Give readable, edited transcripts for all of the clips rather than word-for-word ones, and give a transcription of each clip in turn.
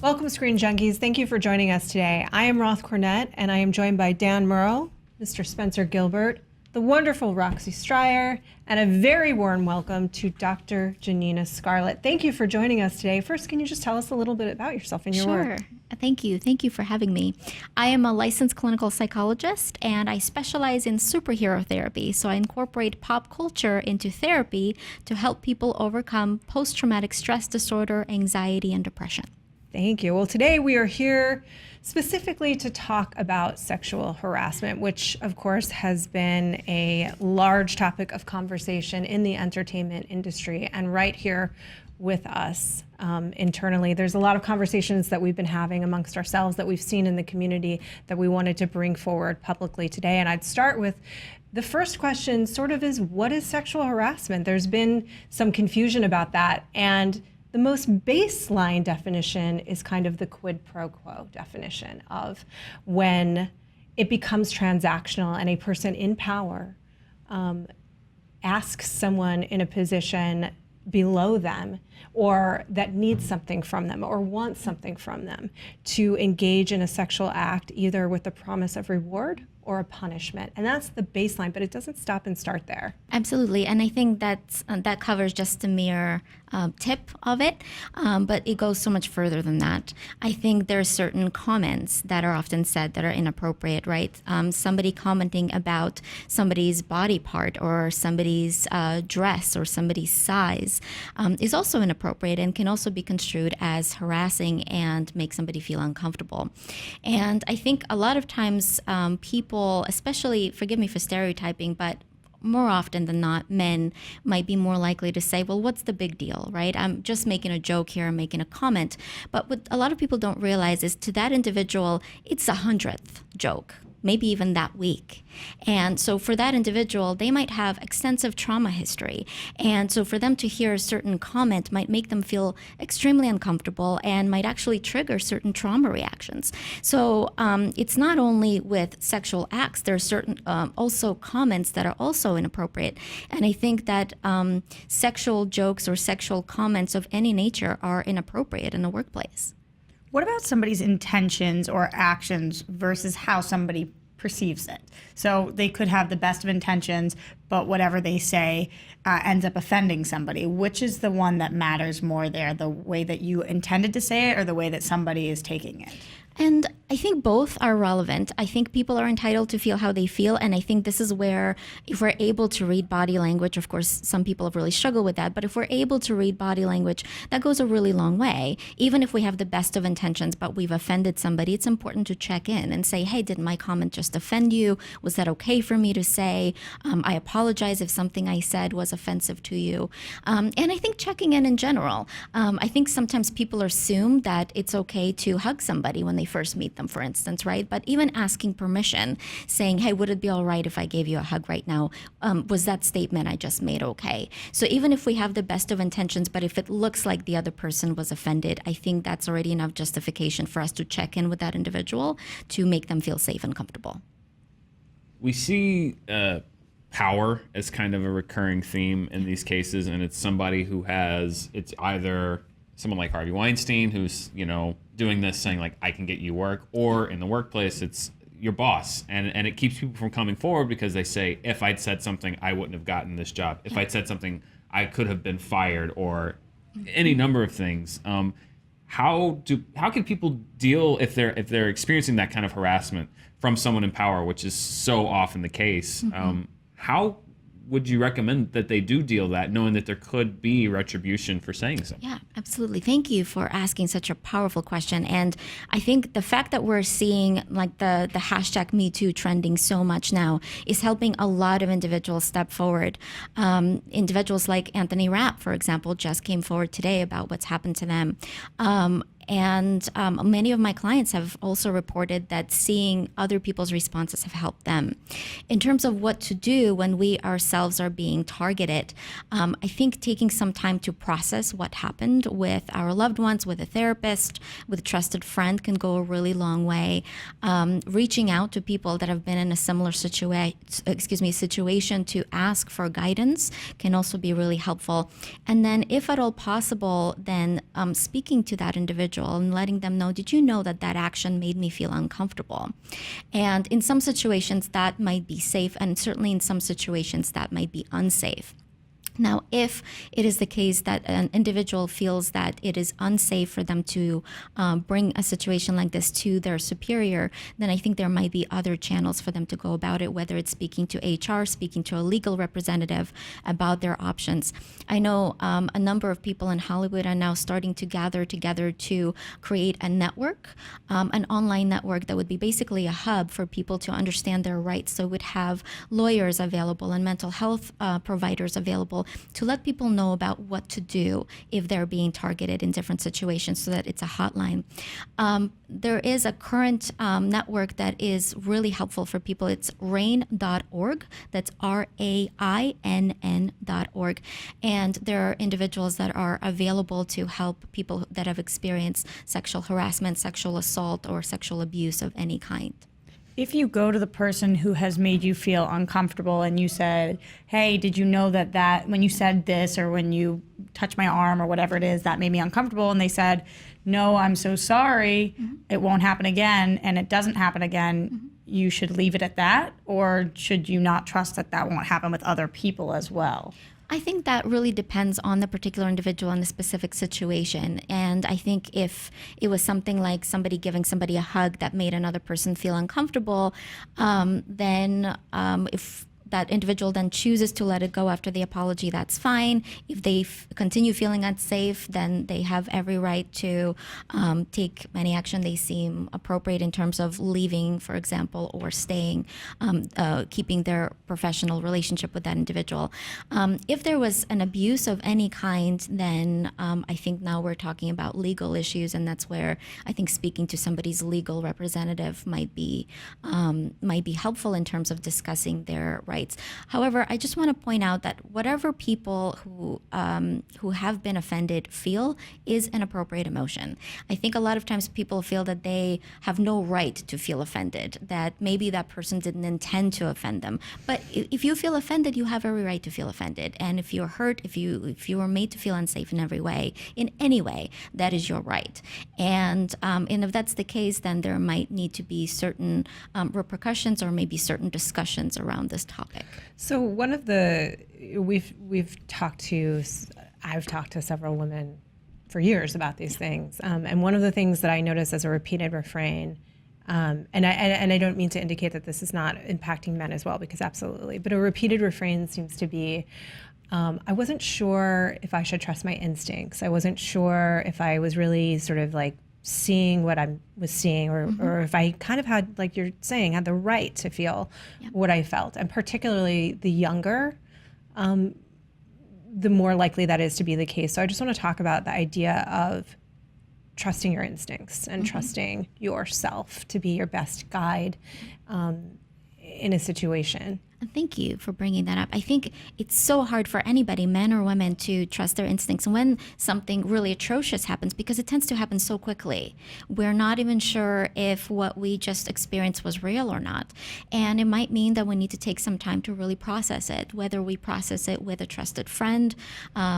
Welcome, Screen Junkies. Thank you for joining us today. I am Roth Cornet, and I am joined by Dan Murrell, Mr. Spencer Gilbert, the wonderful Roxy Striar, and a very warm welcome to Dr. Janina Scarlet. Thank you for joining us today. First, can you just tell us a little bit about yourself and your work? Sure. Thank you. Thank you for having me. I am a licensed clinical psychologist, and I specialize in superhero therapy. So I incorporate pop culture into therapy to help people overcome post-traumatic stress disorder, anxiety, and depression. Thank you. Well, today we are here specifically to talk about sexual harassment, which of course has been a large topic of conversation in the entertainment industry and right here with us internally. There's a lot of conversations that we've been having amongst ourselves that we've seen in the community that we wanted to bring forward publicly today. And I'd start with the first question sort of is, what is sexual harassment? There's been some confusion about that. And the most baseline definition is kind of the quid pro quo definition of when it becomes transactional and a person in power asks someone in a position below them or that needs something from them or wants something from them to engage in a sexual act, either with the promise of reward or a punishment. And that's the baseline, but it doesn't stop and start there. Absolutely. And I think that covers just a mere tip of it, but it goes so much further than that. I think there are certain comments that are often said that are inappropriate, right? Somebody commenting about somebody's body part or somebody's dress or somebody's size is also inappropriate and can also be construed as harassing and make somebody feel uncomfortable. And I think a lot of times people, especially, forgive me for stereotyping, but more often than not, men might be more likely to say, well, what's the big deal, right? I'm just making a joke here, I'm making a comment. But what a lot of people don't realize is to that individual, it's 100th joke, maybe even that week. And so for that individual, they might have extensive trauma history. And so for them to hear a certain comment might make them feel extremely uncomfortable and might actually trigger certain trauma reactions. So it's not only with sexual acts, there are certain also comments that are also inappropriate. And I think that sexual jokes or sexual comments of any nature are inappropriate in a workplace. What about somebody's intentions or actions versus how somebody perceives it? So they could have the best of intentions, but whatever they say ends up offending somebody. Which is the one that matters more there, the way that you intended to say it or the way that somebody is taking it? And I think both are relevant. I think people are entitled to feel how they feel. And I think this is where, if we're able to read body language, of course, some people have really struggled with that. But if we're able to read body language, that goes a really long way. Even if we have the best of intentions, but we've offended somebody, it's important to check in and say, hey, did my comment just offend you? Was that okay for me to say? I apologize if something I said was offensive to you. And I think checking in general. I think sometimes people assume that it's okay to hug somebody when they first meet them, for instance, right? But even asking permission, saying, hey, would it be all right if I gave you a hug right now? Was that statement I just made okay? So even if we have the best of intentions, but if it looks like the other person was offended, I think that's already enough justification for us to check in with that individual to make them feel safe and comfortable. We see power as kind of a recurring theme in these cases, and it's somebody who has, it's either someone like Harvey Weinstein who's, doing this saying like, I can get you work, or in the workplace, it's your boss. And it keeps people from coming forward because they say, if I'd said something, I wouldn't have gotten this job. If I'd said something, I could have been fired, or any number of things. How can people deal if they're experiencing that kind of harassment from someone in power, which is so often the case? How would you recommend that they do deal that, knowing that there could be retribution for saying something? Yeah, absolutely. Thank you for asking such a powerful question. And I think the fact that we're seeing like the hashtag #MeToo trending so much now is helping a lot of individuals step forward. Individuals like Anthony Rapp, for example, just came forward today about what's happened to them. And many of my clients have also reported that seeing other people's responses have helped them. In terms of what to do when we ourselves are being targeted, I think taking some time to process what happened with our loved ones, with a therapist, with a trusted friend can go a really long way. Reaching out to people that have been in a similar situation to ask for guidance can also be really helpful. And then if at all possible, then speaking to that individual individual and letting them know, did you know that that action made me feel uncomfortable? And in some situations that might be safe, and certainly in some situations that might be unsafe. Now, if it is the case that an individual feels that it is unsafe for them to bring a situation like this to their superior, then I think there might be other channels for them to go about it, whether it's speaking to HR, speaking to a legal representative about their options. I know a number of people in Hollywood are now starting to gather together to create a network, an online network that would be basically a hub for people to understand their rights. So it would have lawyers available and mental health providers available to let people know about what to do if they're being targeted in different situations, so that it's a hotline. There is a current network that is really helpful for people. It's RAINN.org. That's RAINN.org. And there are individuals that are available to help people that have experienced sexual harassment, sexual assault, or sexual abuse of any kind. If you go to the person who has made you feel uncomfortable and you said, hey, did you know that when you said this, or when you touched my arm or whatever it is, that made me uncomfortable, and they said, no, I'm so sorry, it won't happen again, and it doesn't happen again, you should leave it at that? Or should you not trust that that won't happen with other people as well? I think that really depends on the particular individual and the specific situation. And I think if it was something like somebody giving somebody a hug that made another person feel uncomfortable, then if that individual then chooses to let it go after the apology, that's fine. If they continue feeling unsafe, then they have every right to take any action they seem appropriate in terms of leaving, for example, or staying, keeping their professional relationship with that individual. If there was an abuse of any kind, then I think now we're talking about legal issues, and that's where I think speaking to somebody's legal representative might be helpful in terms of discussing their rights. However, I just want to point out that whatever people who have been offended feel is an appropriate emotion. I think a lot of times people feel that they have no right to feel offended, that maybe that person didn't intend to offend them. But if you feel offended, you have every right to feel offended. And if you're hurt, if you were made to feel unsafe in every way, in any way, that is your right. And if that's the case, then there might need to be certain repercussions or maybe certain discussions around this topic. So one of I've talked to several women for years about these things, and one of the things that I notice as a repeated refrain, and I don't mean to indicate that this is not impacting men as well, because absolutely, but a repeated refrain seems to be, I wasn't sure if I should trust my instincts. I wasn't sure if I was really sort of like seeing what I was seeing, or if I kind of had, like you're saying, had the right to feel what I felt. And particularly the younger, the more likely that is to be the case. So I just want to talk about the idea of trusting your instincts and trusting yourself to be your best guide in a situation. And thank you for bringing that up. I think it's so hard for anybody, men or women, to trust their instincts when something really atrocious happens, because it tends to happen so quickly. We're not even sure if what we just experienced was real or not. And it might mean that we need to take some time to really process it, whether we process it with a trusted friend,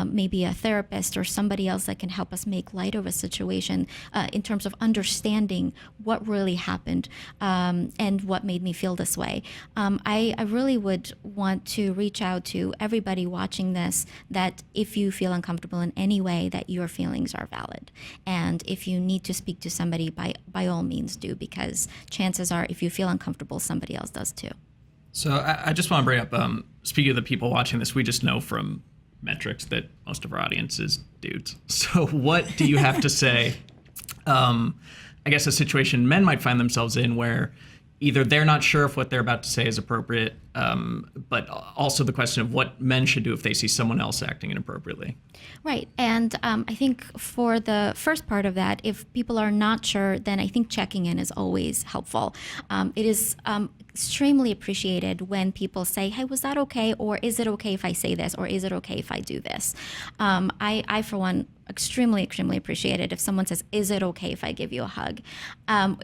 maybe a therapist or somebody else that can help us make light of a situation in terms of understanding what really happened and what made me feel this way. I really would want to reach out to everybody watching this, that if you feel uncomfortable in any way, that your feelings are valid. And if you need to speak to somebody, by all means do, because chances are if you feel uncomfortable, somebody else does too. So I just want to bring up, speaking of the people watching this, we just know from metrics that most of our audience is dudes. So what do you have to say, I guess a situation men might find themselves in where either they're not sure if what they're about to say is appropriate, but also the question of what men should do if they see someone else acting inappropriately. Right. And I think for the first part of that, if people are not sure, then I think checking in is always helpful. It is extremely appreciated when people say, hey, was that okay? Or is it okay if I say this? Or is it okay if I do this? I for one, extremely appreciate it if someone says, is it okay if I give you a hug?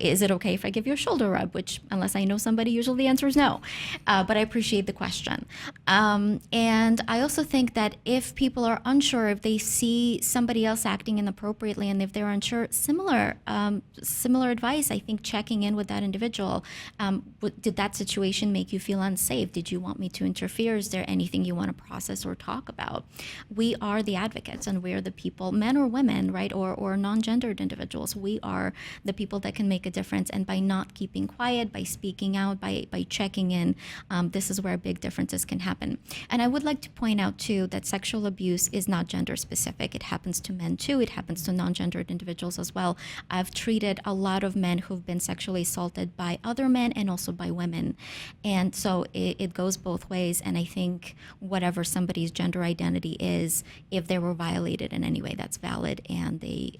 Is it okay if I give you a shoulder rub? Which, unless I know somebody, usually the answer is no. But but I appreciate the question. And I also think that if people are unsure, if they see somebody else acting inappropriately, and if they're unsure, similar advice. I think checking in with that individual. Did that situation make you feel unsafe? Did you want me to interfere? Is there anything you want to process or talk about? We are the advocates, and we are the people, men or women, right, or non-gendered individuals. We are the people that can make a difference. And by not keeping quiet, by speaking out, by checking in, this is where big differences can happen. And I would like to point out too that sexual abuse is not gender specific. It happens to men too. It happens to non-gendered individuals as well. I've treated a lot of men who've been sexually assaulted by other men and also by women. And so it goes both ways. And I think whatever somebody's gender identity is, if they were violated in any way, that's valid, and they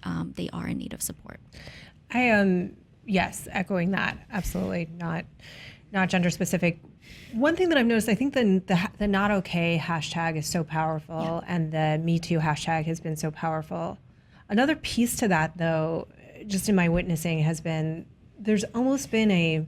are in need of support. I am, yes, echoing that. Absolutely not gender specific. One thing that I've noticed, I think the not okay hashtag is so powerful, and the Me Too hashtag has been so powerful. Another piece to that, though, just in my witnessing, has been there's almost been a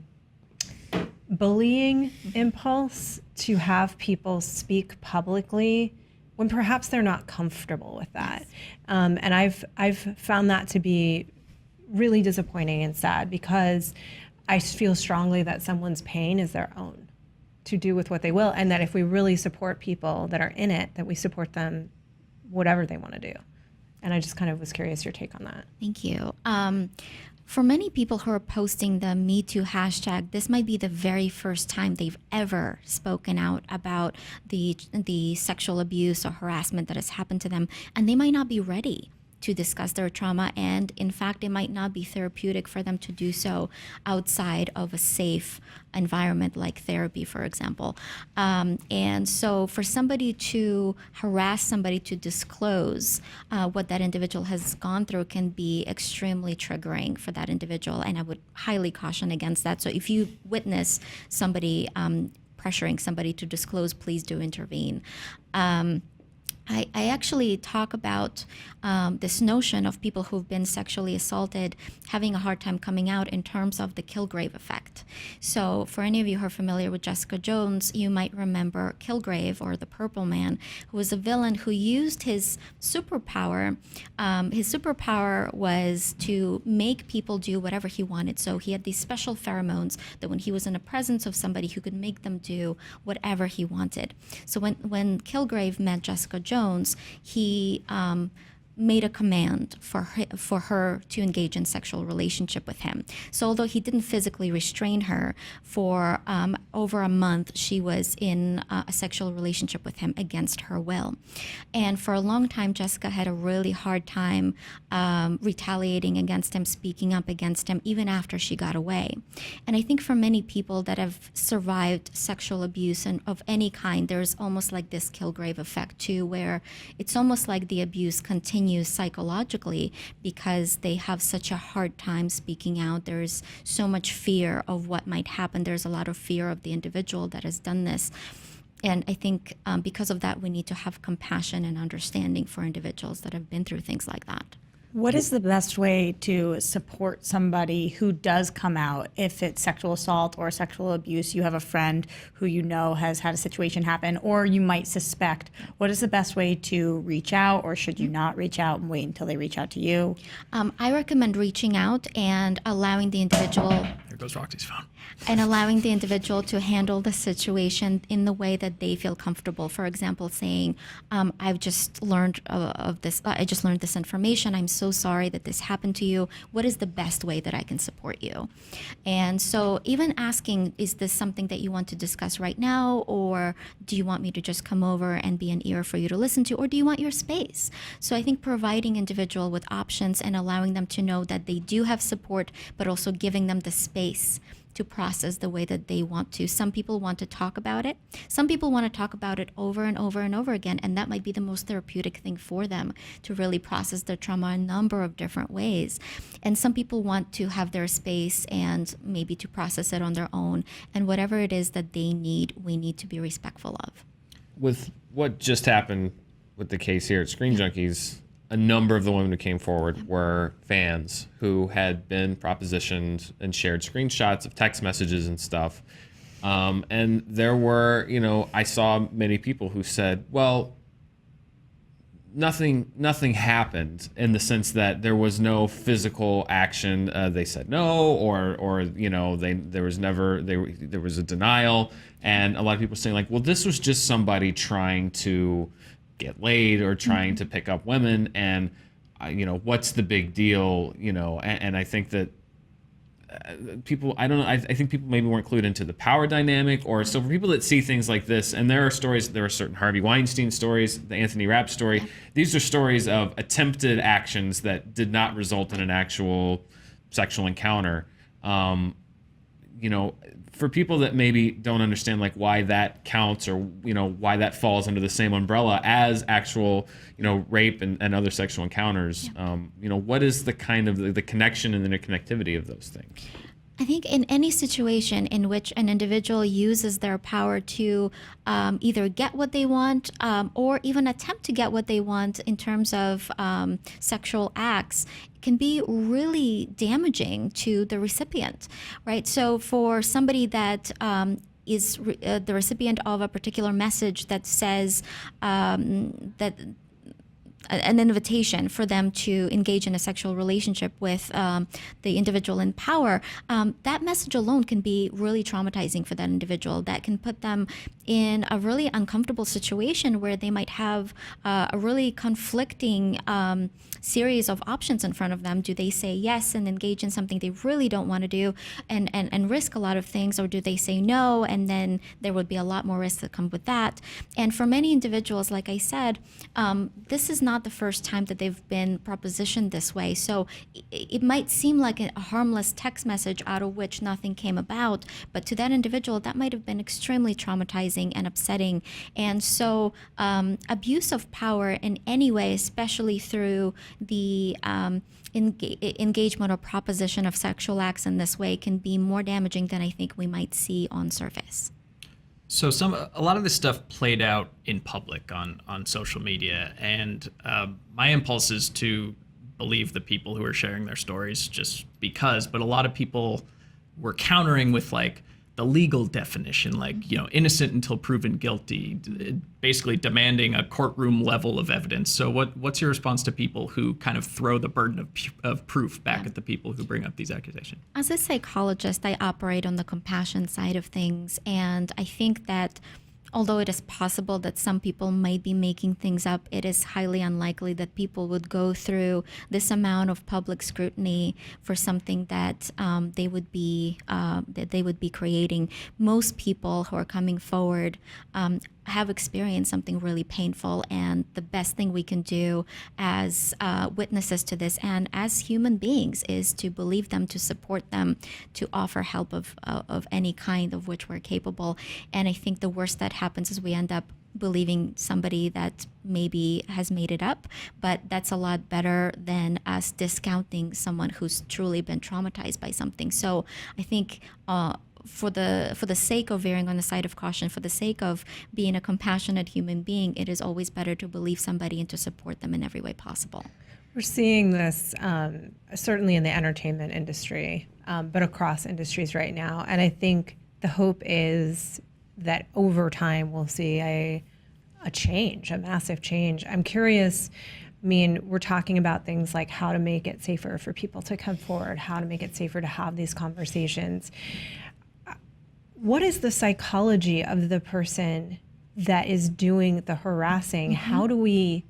bullying impulse to have people speak publicly when perhaps they're not comfortable with that. And I've found that to be really disappointing and sad, because I feel strongly that someone's pain is their own to do with what they will, and that if we really support people that are in it, that we support them whatever they want to do. And I just kind of was curious your take on that. Thank you. For many people who are posting the Me Too hashtag, this might be the very first time they've ever spoken out about the sexual abuse or harassment that has happened to them, and they might not be ready to discuss their trauma, and in fact, it might not be therapeutic for them to do so outside of a safe environment like therapy, for example. And so for somebody to harass somebody to disclose what that individual has gone through can be extremely triggering for that individual, and I would highly caution against that. So if you witness somebody pressuring somebody to disclose, please do intervene. I actually talk about this notion of people who've been sexually assaulted having a hard time coming out in terms of the Kilgrave effect. So for any of you who are familiar with Jessica Jones, you might remember Kilgrave, or the Purple Man, who was a villain who used his superpower. His superpower was to make people do whatever he wanted. So he had these special pheromones that when he was in the presence of somebody, he could make them do whatever he wanted. So when Kilgrave met Jessica Jones, he made a command for her to engage in sexual relationship with him. So although he didn't physically restrain her, for over a month, she was in a sexual relationship with him against her will. And for a long time, Jessica had a really hard time retaliating against him, speaking up against him, even after she got away. And I think for many people that have survived sexual abuse and of any kind, there's almost like this Kilgrave effect too, where it's almost like the abuse continues psychologically because they have such a hard time speaking out. There's so much fear of what might happen. There's a lot of fear of the individual that has done this. And I think because of that, we need to have compassion and understanding for individuals that have been through things like that. What is the best way to support somebody who does come out if it's sexual assault or sexual abuse? You have a friend who you know has had a situation happen, or you might suspect. What is the best way to reach out, or should you not reach out and wait until they reach out to you? I recommend reaching out and allowing the individual... There goes Roxy's phone. And allowing the individual to handle the situation in the way that they feel comfortable. For example, saying, I've just learned of this, I just learned this information. I'm so sorry that this happened to you. What is the best way that I can support you? And so even asking, is this something that you want to discuss right now? Or do you want me to just come over and be an ear for you to listen to? Or do you want your space? So I think providing individual with options and allowing them to know that they do have support, but also giving them the space to process the way that they want to. Some people want to talk about it. Some people want to talk about it over and over and over again, and that might be the most therapeutic thing for them, to really process their trauma a number of different ways. And some people want to have their space and maybe to process it on their own. And whatever it is that they need, we need to be respectful of. With what just happened with the case here at ScreenJunkies, a number of the women who came forward were fans who had been propositioned and shared screenshots of text messages and stuff And there were, I saw many people who said, well, nothing happened, in the sense that there was no physical action. They said no, or there was a denial, and a lot of people saying like, well, this was just somebody trying to get laid or trying to pick up women, and what's the big deal, and I think that people, I don't know, I think people maybe weren't clued into the power dynamic, or so for people that see things like this, and there are certain Harvey Weinstein stories, the Anthony Rapp story. These are stories of attempted actions that did not result in an actual sexual encounter. For people that maybe don't understand like why that counts, or why that falls under the same umbrella as actual rape and other sexual encounters, what is the kind of the connection and the interconnectivity of those things? I think in any situation in which an individual uses their power to either get what they want, or even attempt to get what they want in terms of sexual acts, can be really damaging to the recipient, right? So for somebody that is the recipient of a particular message that says that an invitation for them to engage in a sexual relationship with the individual in power, that message alone can be really traumatizing for that individual. That can put them in a really uncomfortable situation where they might have a really conflicting series of options in front of them. Do they say yes and engage in something they really don't want to do and risk a lot of things, or do they say no, and then there would be a lot more risks that come with that? And for many individuals, like I said, this is not the first time that they've been propositioned this way. So it might seem like a harmless text message out of which nothing came about, but to that individual, that might have been extremely traumatizing and upsetting. And so abuse of power in any way, especially through the engagement or proposition of sexual acts in this way, can be more damaging than I think we might see on surface. So a lot of this stuff played out in public on social media, and my impulse is to believe the people who are sharing their stories just because, but a lot of people were countering with like the legal definition, like, innocent until proven guilty, basically demanding a courtroom level of evidence. So what's your response to people who kind of throw the burden of proof back at the people who bring up these accusations? As a psychologist, I operate on the compassion side of things, and I think that although it is possible that some people might be making things up, it is highly unlikely that people would go through this amount of public scrutiny for something that they would be creating. Most people who are coming forward have experienced something really painful, and the best thing we can do as witnesses to this and as human beings is to believe them, to support them, to offer help of any kind of which we're capable. And I think the worst that happens is we end up believing somebody that maybe has made it up, but that's a lot better than us discounting someone who's truly been traumatized by something. So I think for the sake of erring on the side of caution, for the sake of being a compassionate human being, it is always better to believe somebody and to support them in every way possible. We're seeing this certainly in the entertainment industry, but across industries right now. And I think the hope is that over time we'll see a change, a massive change. I'm curious, we're talking about things like how to make it safer for people to come forward, how to make it safer to have these conversations. What is the psychology of the person that is doing the harassing? Mm-hmm.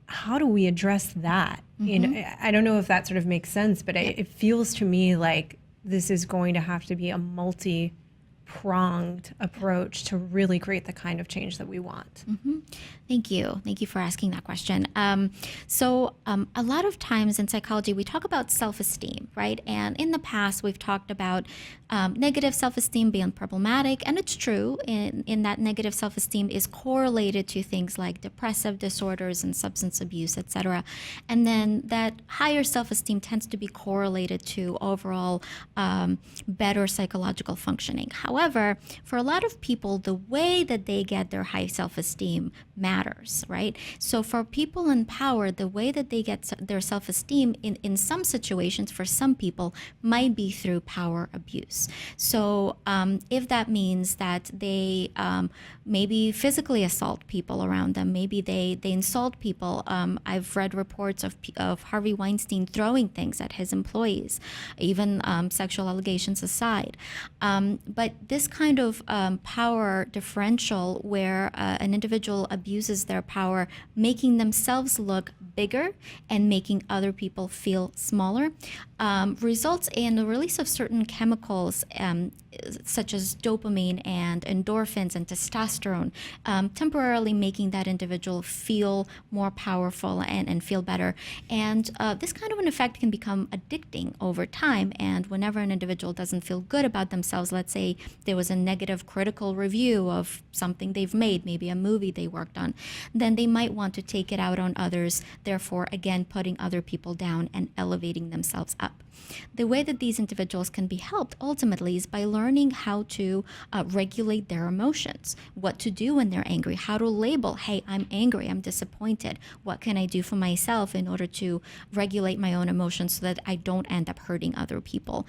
How do we address that? Mm-hmm. I don't know if that sort of makes sense, but it feels to me like this is going to have to be a multi-pronged approach to really create the kind of change that we want. Mm-hmm. Thank you. Thank you for asking that question. So a lot of times in psychology, we talk about self-esteem, right? And in the past, we've talked about negative self-esteem being problematic. And it's true in that negative self-esteem is correlated to things like depressive disorders and substance abuse, et cetera. And then that higher self-esteem tends to be correlated to overall better psychological functioning. However, However, for a lot of people, the way that they get their high self-esteem matters, right? So for people in power, the way that they get their self-esteem in some situations for some people might be through power abuse. So if that means that they maybe physically assault people around them, maybe they insult people. I've read reports of Harvey Weinstein throwing things at his employees, even sexual allegations aside. But this kind of power differential where an individual abuses their power, making themselves look bigger and making other people feel smaller, results in the release of certain chemicals such as dopamine and endorphins and testosterone, temporarily making that individual feel more powerful and feel better. And this kind of an effect can become addicting over time. And whenever an individual doesn't feel good about themselves, let's say there was a negative critical review of something they've made, maybe a movie they worked on, then they might want to take it out on others, therefore, again, putting other people down and elevating themselves up. The way that these individuals can be helped ultimately is by learning how to regulate their emotions, what to do when they're angry, how to label, hey, I'm angry, I'm disappointed. What can I do for myself in order to regulate my own emotions so that I don't end up hurting other people?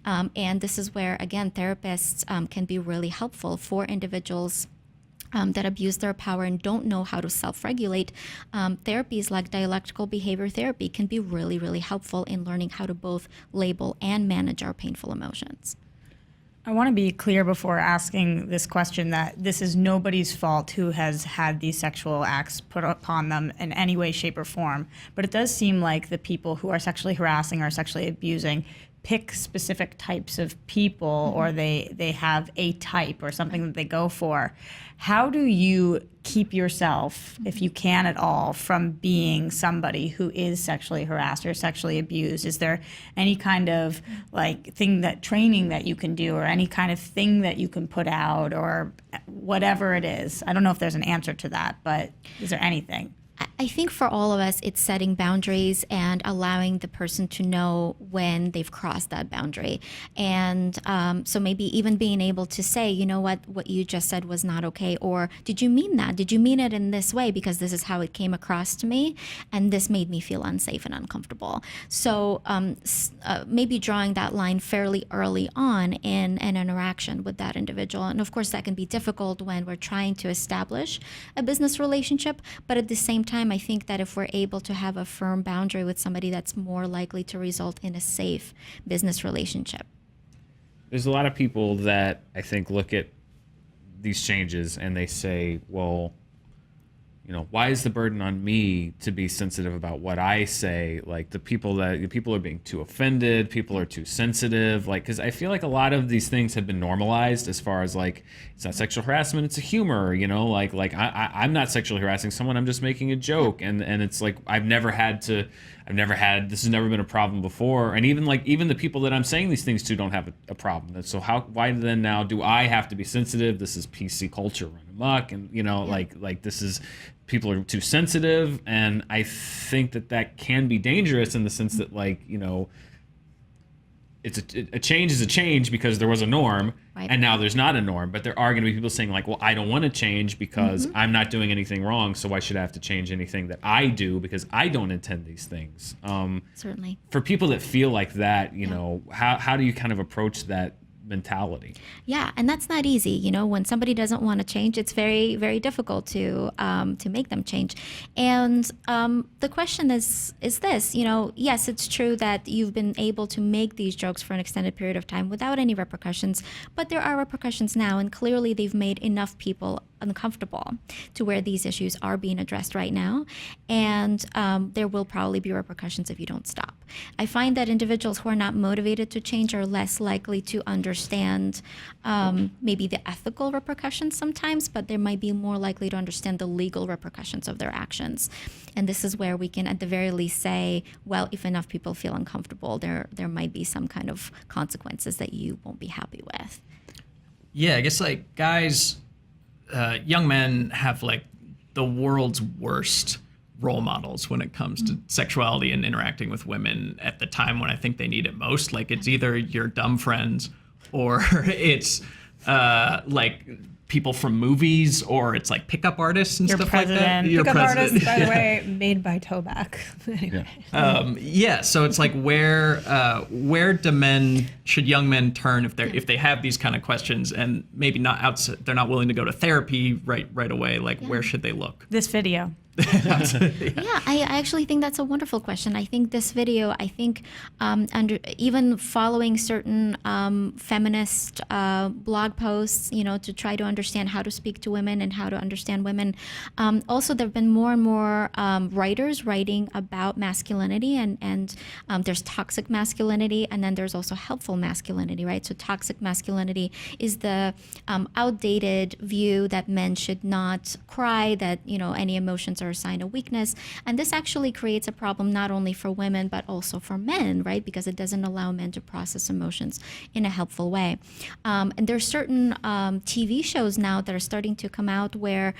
And this is where, again, therapists can be really helpful for individuals that abuse their power and don't know how to self-regulate. Therapies like dialectical behavior therapy can be really, really helpful in learning how to both label and manage our painful emotions. I want to be clear before asking this question that this is nobody's fault who has had these sexual acts put upon them in any way, shape, or form. But it does seem like the people who are sexually harassing or sexually abusing pick specific types of people, or they have a type or something that they go for. How do you keep yourself, if you can at all, from being somebody who is sexually harassed or sexually abused? Is there any kind of training that you can do, or any kind of thing that you can put out, or whatever it is? I don't know if there's an answer to that, but is there anything? I think for all of us, it's setting boundaries and allowing the person to know when they've crossed that boundary. And so maybe even being able to say, you know what you just said was not okay, or did you mean that? Did you mean it in this way? Because this is how it came across to me, and this made me feel unsafe and uncomfortable. So maybe drawing that line fairly early on in an interaction with that individual. And of course, that can be difficult when we're trying to establish a business relationship, but at the same time, I think that if we're able to have a firm boundary with somebody, that's more likely to result in a safe business relationship. There's a lot of people that I think look at these changes and they say, well, why is the burden on me to be sensitive about what I say? Like the people are being too offended, people are too sensitive. Because I feel like a lot of these things have been normalized as far as it's not sexual harassment, it's a humor. I'm not sexually harassing someone, I'm just making a joke, and it's like this has never been a problem before, and even the people that I'm saying these things to don't have a problem. And so why then now do I have to be sensitive? This is PC culture run amok, and this is. People are too sensitive, and I think that can be dangerous in the sense that it's a change is a change because there was a norm, right, and now there's not a norm. But there are going to be people saying well, I don't want to change because I'm not doing anything wrong, so why should I have to change anything that I do because I don't intend these things? Certainly. For people that feel like that, how do you kind of approach that mentality? Yeah, and that's not easy. When somebody doesn't want to change, it's very, very difficult to make them change. And the question is this: yes, it's true that you've been able to make these jokes for an extended period of time without any repercussions, but there are repercussions now, and clearly they've made enough people uncomfortable to where these issues are being addressed right now, and there will probably be repercussions if you don't stop. I find that individuals who are not motivated to change are less likely to understand maybe the ethical repercussions sometimes, but they might be more likely to understand the legal repercussions of their actions. And this is where we can at the very least say, well, if enough people feel uncomfortable, there might be some kind of consequences that you won't be happy with. Yeah, I guess guys, young men have the world's worst role models when it comes to sexuality and interacting with women at the time when I think they need it most. It's either your dumb friends or it's like people from movies, or it's like pickup artists and Your stuff president. like that. Your Pickup president. artist, by the way, made by Toback. Anyway. So it's like where should young men turn if they have these kind of questions, and maybe they're not willing to go to therapy right away, like where should they look? This video. Yeah, I actually think that's a wonderful question. I think this video, even following certain feminist blog posts, to try to understand how to speak to women and how to understand women. Also, there have been more and more writers writing about masculinity, and there's toxic masculinity, and then there's also helpful masculinity, right? So toxic masculinity is the outdated view that men should not cry, that, any emotions are a sign of weakness. And this actually creates a problem not only for women, but also for men, right? Because it doesn't allow men to process emotions in a helpful way. And there's certain TV shows now that are starting to come out where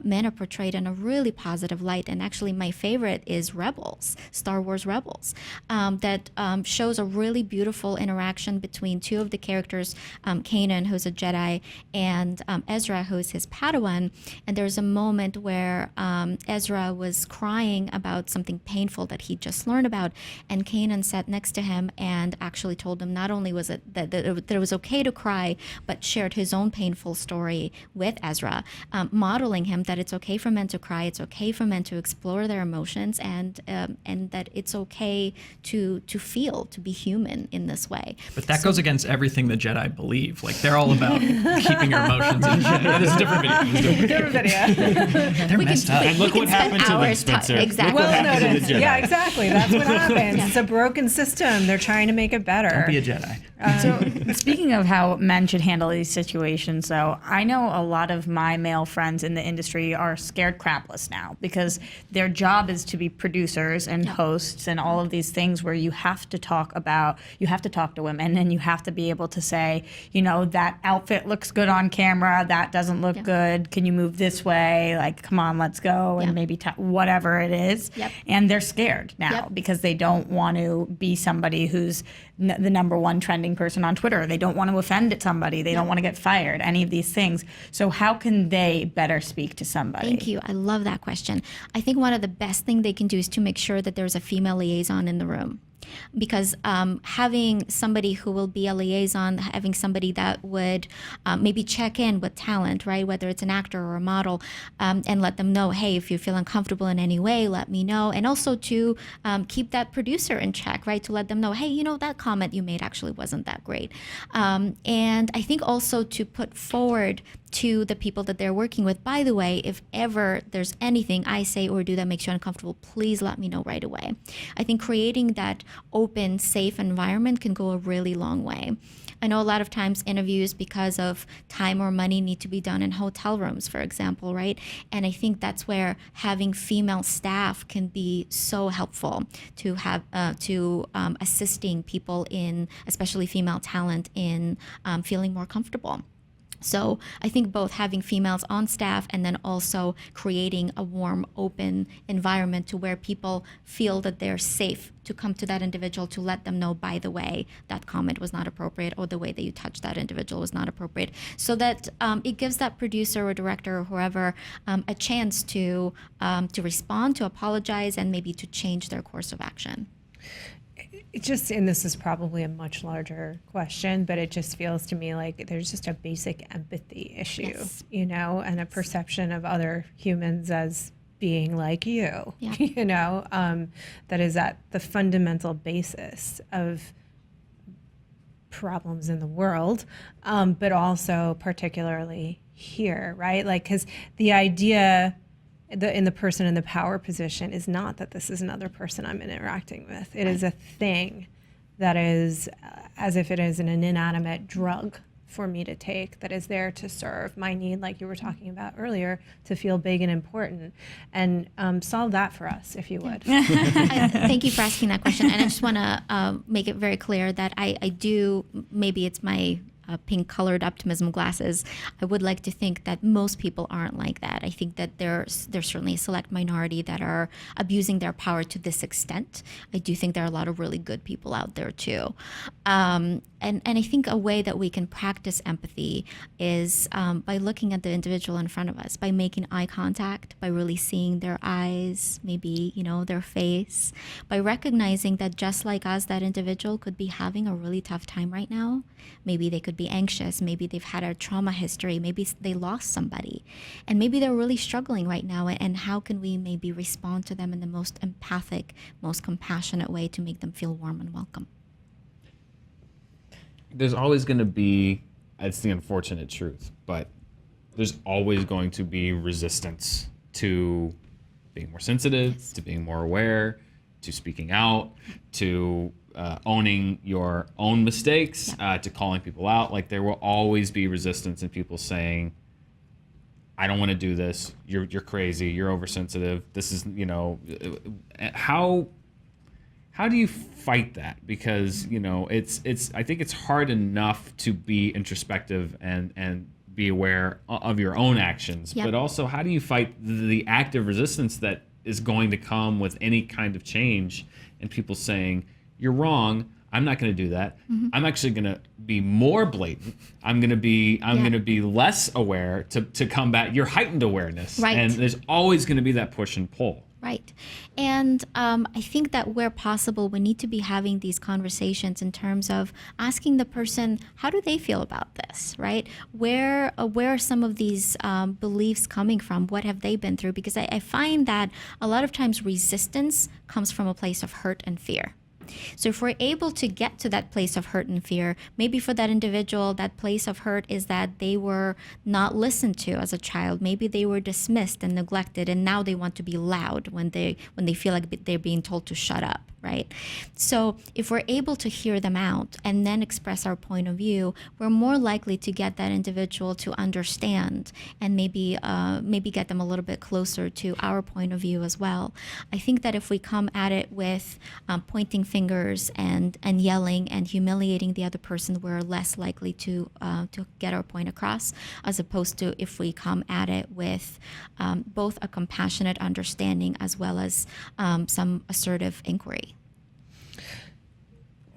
men are portrayed in a really positive light. And actually my favorite is Rebels, Star Wars Rebels, that shows a really beautiful interaction between two of the characters, Kanan, who's a Jedi, and Ezra, who's his Padawan. And there's a moment where Ezra was crying about something painful that he just learned about, and Kanan sat next to him and actually told him not only was it that it was okay to cry, but shared his own painful story with Ezra, modeling him that it's okay for men to cry, it's okay for men to explore their emotions, and that it's okay to feel, to be human in this way. But that goes against everything the Jedi believe. Like, they're all about keeping your emotions in check. This is a different video. Different video. They're messed up. And look what happened to them, Spencer. Exactly. Look what happened to Noticed. the Jedi. Yeah, exactly. That's what happens. It's a broken system. They're trying to make it better. Don't be a Jedi. So speaking of how men should handle these situations, though, I know a lot of my male friends in the industry are scared crapless now because their job is to be producers and hosts and all of these things where you have to talk to women, and you have to be able to say, that outfit looks good on camera, that doesn't look good, can you move this way, like, come on, let's go, and maybe whatever it is. And they're scared now because they don't want to be somebody who's the number one trending person on Twitter. They don't want to offend somebody. They don't want to get fired, any of these things. So how can they better speak to somebody? Thank you. I love that question. I think one of the best things they can do is to make sure that there's a female liaison in the room. Because having somebody who will be a liaison, having somebody that would maybe check in with talent, right, whether it's an actor or a model, and let them know, hey, if you feel uncomfortable in any way, let me know. And also to keep that producer in check, right, to let them know, hey, that comment you made actually wasn't that great. And I think also to put forward to the people that they're working with, by the way, if ever there's anything I say or do that makes you uncomfortable, please let me know right away. I think creating that open, safe environment can go a really long way. I know a lot of times interviews, because of time or money, need to be done in hotel rooms, for example, right? And I think that's where having female staff can be so helpful to have assisting people in, especially female talent, in feeling more comfortable. So I think both having females on staff and then also creating a warm, open environment to where people feel that they're safe to come to that individual, to let them know, by the way, that comment was not appropriate, or the way that you touched that individual was not appropriate. So that it gives that producer or director or whoever a chance to respond, to apologize, and maybe to change their course of action. And this is probably a much larger question, but it just feels to me like there's just a basic empathy issue, and a perception of other humans as being like you, that is at the fundamental basis of problems in the world, but also particularly here, right? Like, because the idea in the person in the power position is not that this is another person I'm interacting with. It is a thing that is as if it is an inanimate drug for me to take that is there to serve my need, like you were talking about earlier, to feel big and important. And solve that for us, if you would. Thank you for asking that question. And I just want to make it very clear that I do, maybe it's my pink colored optimism glasses, I would like to think that most people aren't like that. I think that there's certainly a select minority that are abusing their power to this extent. I do think there are a lot of really good people out there too. And I think a way that we can practice empathy is by looking at the individual in front of us, by making eye contact, by really seeing their eyes, maybe, their face, by recognizing that just like us, that individual could be having a really tough time right now. Maybe they could be anxious. Maybe they've had a trauma history. Maybe they lost somebody. And maybe they're really struggling right now. And how can we maybe respond to them in the most empathic, most compassionate way to make them feel warm and welcome? There's always going to be, it's the unfortunate truth, but there's always going to be resistance to being more sensitive, to being more aware, to speaking out, to owning your own mistakes, to calling people out. Like, there will always be resistance in people saying, I don't want to do this. You're crazy. You're oversensitive. This is, how do you fight that? Because, it's I think it's hard enough to be introspective and be aware of your own actions, but also how do you fight the active resistance that is going to come with any kind of change, and people saying, you're wrong, I'm not going to do that. Mm-hmm. I'm actually going to be more blatant. I'm going to be less aware to combat your heightened awareness. Right. And there's always going to be that push and pull. Right. And I think that where possible, we need to be having these conversations in terms of asking the person, how do they feel about this, right? Where are some of these beliefs coming from? What have they been through? Because I find that a lot of times resistance comes from a place of hurt and fear. So if we're able to get to that place of hurt and fear, maybe for that individual, that place of hurt is that they were not listened to as a child. Maybe they were dismissed and neglected, and now they want to be loud when they feel like they're being told to shut up, right? So if we're able to hear them out and then express our point of view, we're more likely to get that individual to understand and maybe get them a little bit closer to our point of view as well. I think that if we come at it with pointing fingers and yelling and humiliating the other person, we're less likely to get our point across, as opposed to if we come at it with both a compassionate understanding as well as some assertive inquiry.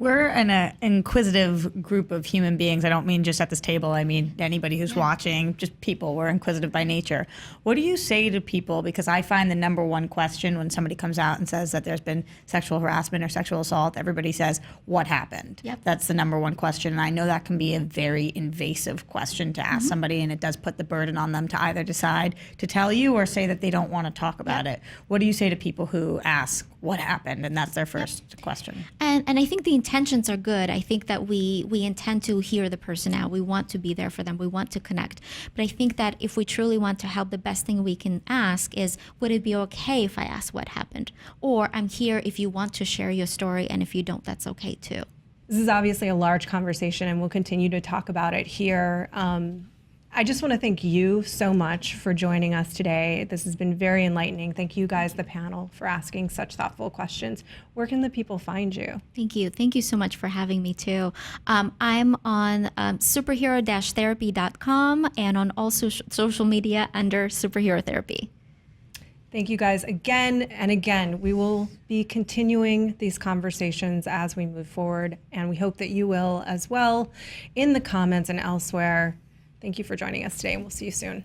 We're an inquisitive group of human beings. I don't mean just at this table. I mean anybody who's watching, just people. We're inquisitive by nature. What do you say to people? Because I find the number one question when somebody comes out and says that there's been sexual harassment or sexual assault, everybody says, what happened? Yep. That's the number one question. And I know that can be a very invasive question to ask somebody, and it does put the burden on them to either decide to tell you or say that they don't want to talk about it. What do you say to people who ask what happened, and that's their first question? And I think the intentions are good. I think that we intend to hear the person out. We want to be there for them. We want to connect. But I think that if we truly want to help, the best thing we can ask is, would it be okay if I ask what happened? Or, I'm here if you want to share your story, and if you don't, that's okay too. This is obviously a large conversation, and we'll continue to talk about it here. I just want to thank you so much for joining us today. This has been very enlightening. Thank you guys, the panel, for asking such thoughtful questions. Where can the people find you? Thank you. Thank you so much for having me too. I'm on superhero-therapy.com and on all social media under Superhero Therapy. Thank you guys again and again. We will be continuing these conversations as we move forward, and we hope that you will as well in the comments and elsewhere. Thank you for joining us today, and we'll see you soon.